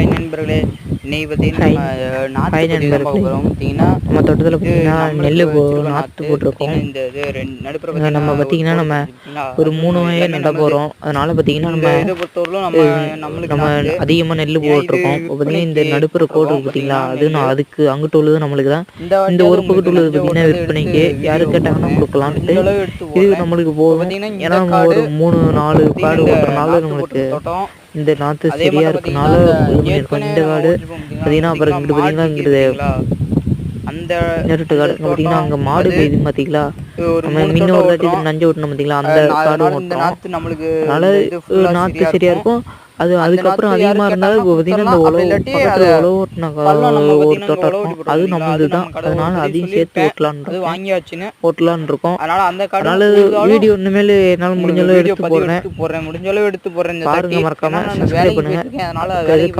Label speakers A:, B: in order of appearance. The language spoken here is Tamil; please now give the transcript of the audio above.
A: ஹாய் நண்பர்களே, இன்னைக்கு பார்த்தீங்கன்னா
B: ஹாய்
A: நம்ம நாற்று
B: ஹாய்
A: பற்றி தான் பார்க்க
B: நண்பர்களே.
A: போகிறோம். பார்த்தீங்கன்னா
B: நம்ம தோட்டத்தில்
A: இது
B: பார்த்தீங்கன்னா நெல்
A: நம்மளுக்கு வச்சிருக்க
B: நாற்று
A: நாற்று
B: போட்டிருக்கோம்.
A: பார்த்தீங்கன்னா இந்த இது நடுப்புற பார்த்தீங்கன்னா
B: நம்ம
A: ஒரு
B: பார்த்தீங்கன்னா
A: கோடு
B: நம்ம
A: தெரிஞ்சு பார்த்தீங்களா,
B: ஒரு
A: அது
B: 3 வகையை
A: எல்லாமே
B: நட
A: நம்மளுது.
B: போகிறோம். அதனால் பார்த்தீங்கன்னா
A: இந்த
B: நம்ம
A: இதை பொறுத்தவரையிலும் நம்மளுக்கு
B: நம்ம
A: நாற்று
B: அதிகமாக நெல்
A: ஏன் இது
B: போட்டிருக்கோம். இப்போ பார்த்தீங்கன்னா இந்த
A: விற்பனைக்கு
B: நடுப்புற கோடு
A: போட்டிருக்கோம்.
B: இருக்குது பார்த்தீங்களா,
A: பார்த்தீங்கன்னா
B: அது
A: நெல்
B: அதுக்கு அங்கிட்டு உள்ளது நம்மளுக்கு தான்.
A: இந்த
B: இந்த
A: வாட்டியாவது
B: ஒரு பக்கத்து
A: உங்களுக்கு
B: உள்ளது
A: நஞ்சை
B: பார்த்தீங்கன்னா
A: ஓட்டுறதை எடுத்து
B: விற்பனைக்கு யாரு
A: வீடியோ
B: கேட்டாங்கன்னா
A: போடுறேன்.
B: கொடுக்கலான்ட்டு.
A: முடிஞ்ச அளவு எடுத்து
B: இது
A: போடுறேன்.
B: நம்மளுக்கு
A: இப்போ
B: போதும்.
A: பார்த்தீங்கன்னா
B: ஏன்னா
A: இந்த
B: நம்ம
A: காடு
B: ஒரு 3-4
A: பார்த்தீங்கன்னா
B: காடு
A: இந்த
B: ஓட்டுறனால
A: நாற்று
B: நம்மளுக்கு
A: போட்டிருக்க தோட்டம்.
B: இந்த நாற்று
A: அதே
B: சரியாக
A: மாதிரி
B: இருக்கனால
A: பார்த்தீங்கன்னா
B: இது
A: இந்த
B: பண்ணியிருக்கோம்.
A: ஏற்கனவே
B: இந்த
A: நம்ம
B: காடு
A: ஓட்டிருப்போம்
B: பார்த்தீங்கன்னா அப்புறம் இங்கிட்டு
A: மாடு
B: பார்த்தீங்கன்னா
A: நிற்கிது
B: இங்கிட்டு
A: பார்த்தீங்களா, அந்த
B: நேரட்டு
A: அந்த
B: காடு இங்கே பார்த்தீங்கன்னா
A: தோட்டம்
B: அங்கே மாடு
A: அது
B: பெய்யுது பார்த்தீங்களா.
A: ஒரு
B: நம்ம
A: 3
B: முன்ன
A: தோட்டம்
B: ஒரு தாட்டி
A: ஓட்டுறோம்.
B: இது நஞ்சு ஓட்டணும் பார்த்தீங்களா, அந்த காடும்
A: அதனால இந்த
B: ஓட்டுறோம்.
A: நாற்று நம்மளுக்கு
B: அதனால்
A: இந்த இது ஃபுல்லாக
B: நாற்று
A: சரியாக
B: சரியாக
A: இருக்கும்.
B: இருக்கும். அது
A: அந்த
B: அதுக்கப்புறம்
A: நாற்று யாரும்
B: அதிகமாக இருந்தால்
A: கேட்டாங்கன்னா
B: பார்த்தீங்கன்னா இந்த
A: கொடுத்துடலாம். அப்படி
B: உழவு
A: இல்லாட்டி
B: பக்கத்தில்
A: அதை
B: உழவு ஓட்டின
A: பள்ளம் நம்ம
B: ஒரு
A: பார்த்தீங்கன்னா இங்கே
B: தோட்டம்
A: உழவு ஓட்டி
B: இருக்கும்,
A: போடுவோம்
B: அது
A: பார்த்தீங்களா,
B: நம்மளது
A: அது
B: தான்.
A: நம்ம கடை
B: அதனால்
A: ஆல்ரெடி
B: அதையும் சேர்த்து
A: சொல்லியிருப்பேன்.
B: ஓட்டலான்னு
A: அது
B: இருக்கேன்,
A: வாங்கியாச்சுன்னு.
B: ஓட்டலான்னு இருக்கோம்.
A: அதனால் அந்த காடும்
B: அதனால்
A: உழுதாலும்
B: வீடியோ இனிமேல் என்னால் முடிஞ்ச
A: உங்களுக்கு
B: அளவு
A: வீடியோ
B: எடுத்து
A: பதிவு
B: போடுறேன்.
A: எடுத்து போடுறேன். முடிஞ்ச அளவு எடுத்து போடுறேன் இந்த தாட்டி.
B: பாருங்கள்,
A: ஏன்னா
B: மறக்காமல்
A: நான்
B: சப்ஸ்கிரைப்
A: வேலைக்கு
B: பண்ணுங்கள்.
A: போயிட்டுருக்கேன். அதனால் வேலைக்கு